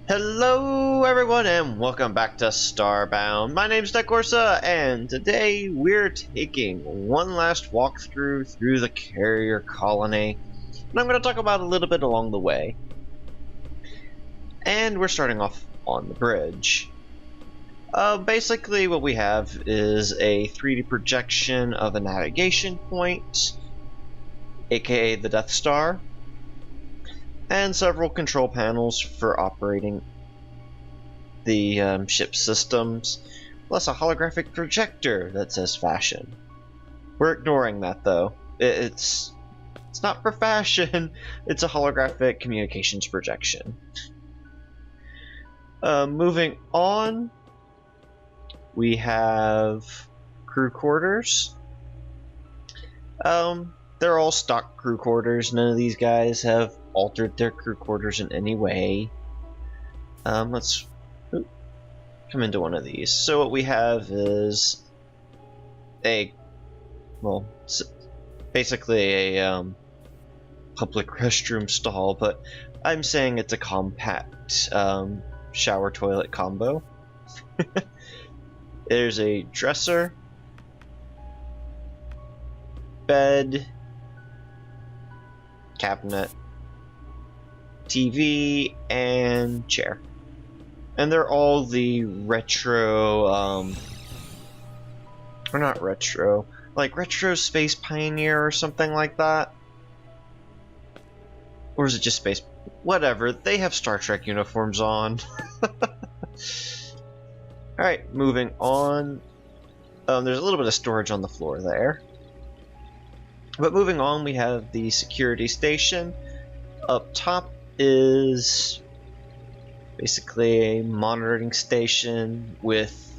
Hello everyone and welcome back to Starbound. My name's Corsa, and today we're taking one last walkthrough through the carrier colony. And I'm going to talk about a little bit along the way. And we're starting off on the bridge. Basically what we have is a 3D projection of a navigation point, aka the Death Star, and several control panels for operating the ship systems, plus a holographic projector that says fashion. We're ignoring that though. It's not for fashion, it's a holographic communications projection. Moving on, we have crew quarters. They're all stock crew quarters. None of these guys have altered their crew quarters in any way. Let's come into one of these. So what we have is basically a public restroom stall, but I'm saying it's a compact shower toilet combo. There's a dresser, bed, cabinet, TV, and chair. And they're all the retro, or not retro, like retro Space Pioneer or something like that. Or is it just Space? Whatever, they have Star Trek uniforms on. Alright, moving on. There's a little bit of storage on the floor there. But moving on, we have the security station. Up top is basically a monitoring station with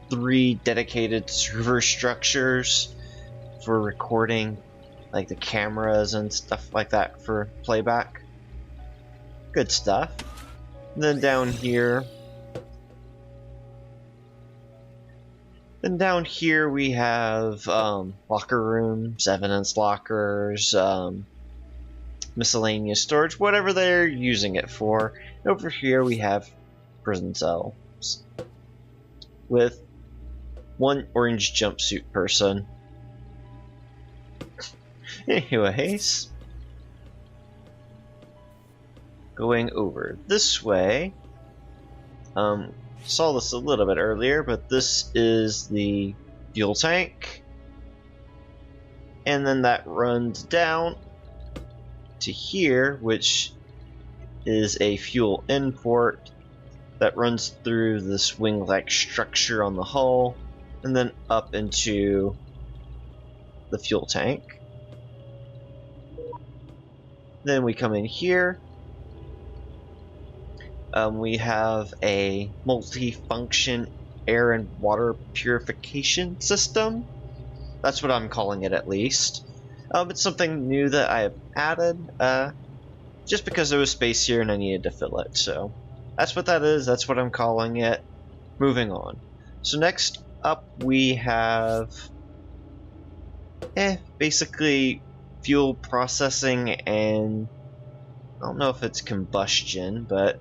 3 dedicated server structures for recording like the cameras and stuff like that for playback. Good stuff. And then down here we have locker rooms, evidence lockers, miscellaneous storage, whatever they're using it for. Over here we have prison cells with one orange jumpsuit person. Anyways, going over this way, saw this a little bit earlier, but this is the fuel tank, and then that runs down to here, which is a fuel import that runs through this wing-like structure on the hull and then up into the fuel tank. Then we come in here. We have a multi-function air and water purification system. That's what I'm calling it, at least. It's something new that I have added, just because there was space here and I needed to fill it. So that's what that is. That's what I'm calling it. Moving on. So next up we have basically fuel processing and I don't know if it's combustion, but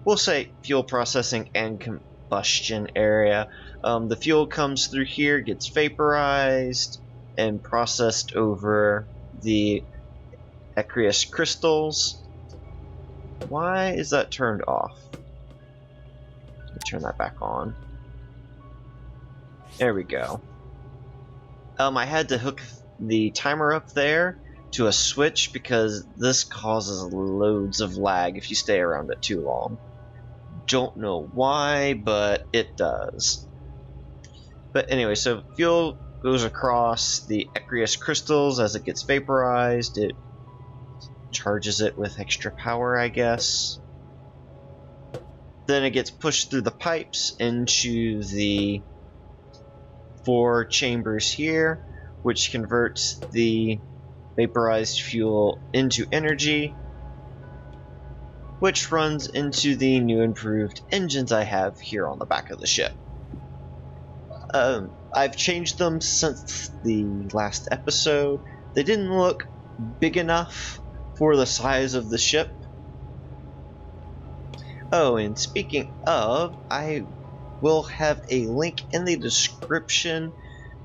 we'll say fuel processing and combustion area. The fuel comes through here, gets vaporized and processed over the aqueous crystals. Why is that turned off? Let me turn that back on. There we go. I had to hook the timer up there to a switch because this causes loads of lag if you stay around it too long. Don't know why, but it does. But anyway, so fuel goes across the aqueous crystals. As it gets vaporized, it charges it with extra power, I guess. Then it gets pushed through the pipes into the 4 chambers here, which converts the vaporized fuel into energy, which runs into the new improved engines I have here on the back of the ship. I've changed them since the last episode. They didn't look big enough for the size of the ship, Oh, and speaking of, I will have a link in the description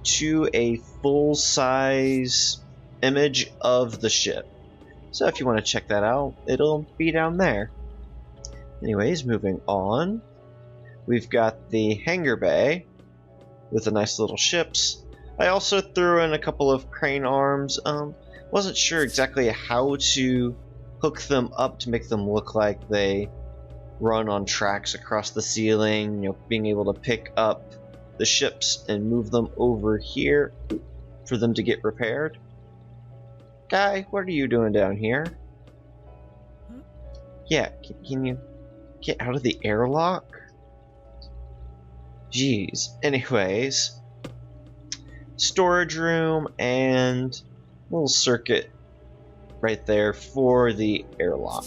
to a full-size image of the ship. So if you want to check that out, it'll be down there. Anyways, moving on. We've got the Hangar Bay with the nice little ships. I also threw in a couple of crane arms. Wasn't sure exactly how to hook them up to make them look like they run on tracks across the ceiling, you know, being able to pick up the ships and move them over here for them to get repaired. Guy, what are you doing down here? Yeah, can you get out of the airlock? Jeez. Anyways, storage room and little circuit right there for the airlock.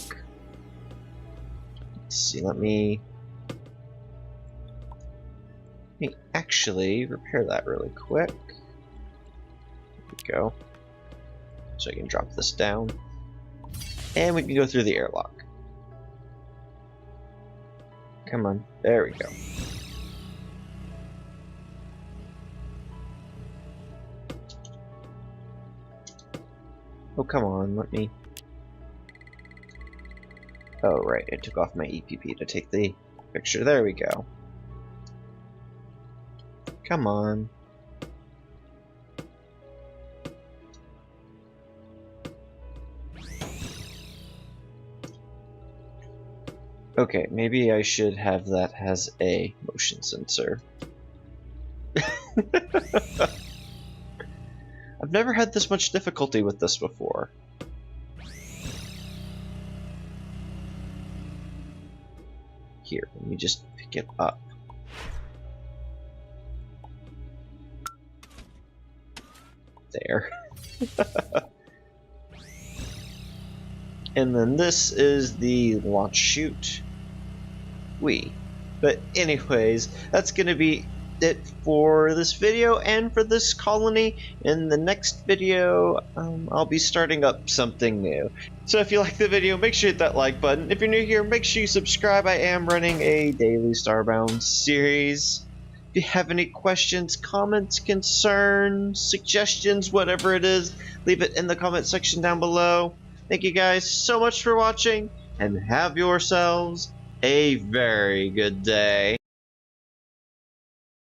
Let's see, let me actually repair that really quick. There we go. So I can drop this down. And we can go through the airlock. Come on, there we go. Oh, come on, let me... Oh, right, I took off my EPP to take the picture. There we go. Come on. Okay, maybe I should have that as a motion sensor. I've never had this much difficulty with this before. Here, let me just pick it up. There. And then this is the launch chute. But anyways, that's gonna be it for this video and for this colony. In the next video, I'll be starting up something new. So if you like the video, make sure you hit that like button. If you're new here, make sure you subscribe. I am running a daily Starbound series. If you have any questions, comments, concerns, suggestions, whatever it is, leave it in the comment section down below. Thank you guys so much for watching, and have yourselves a very good day.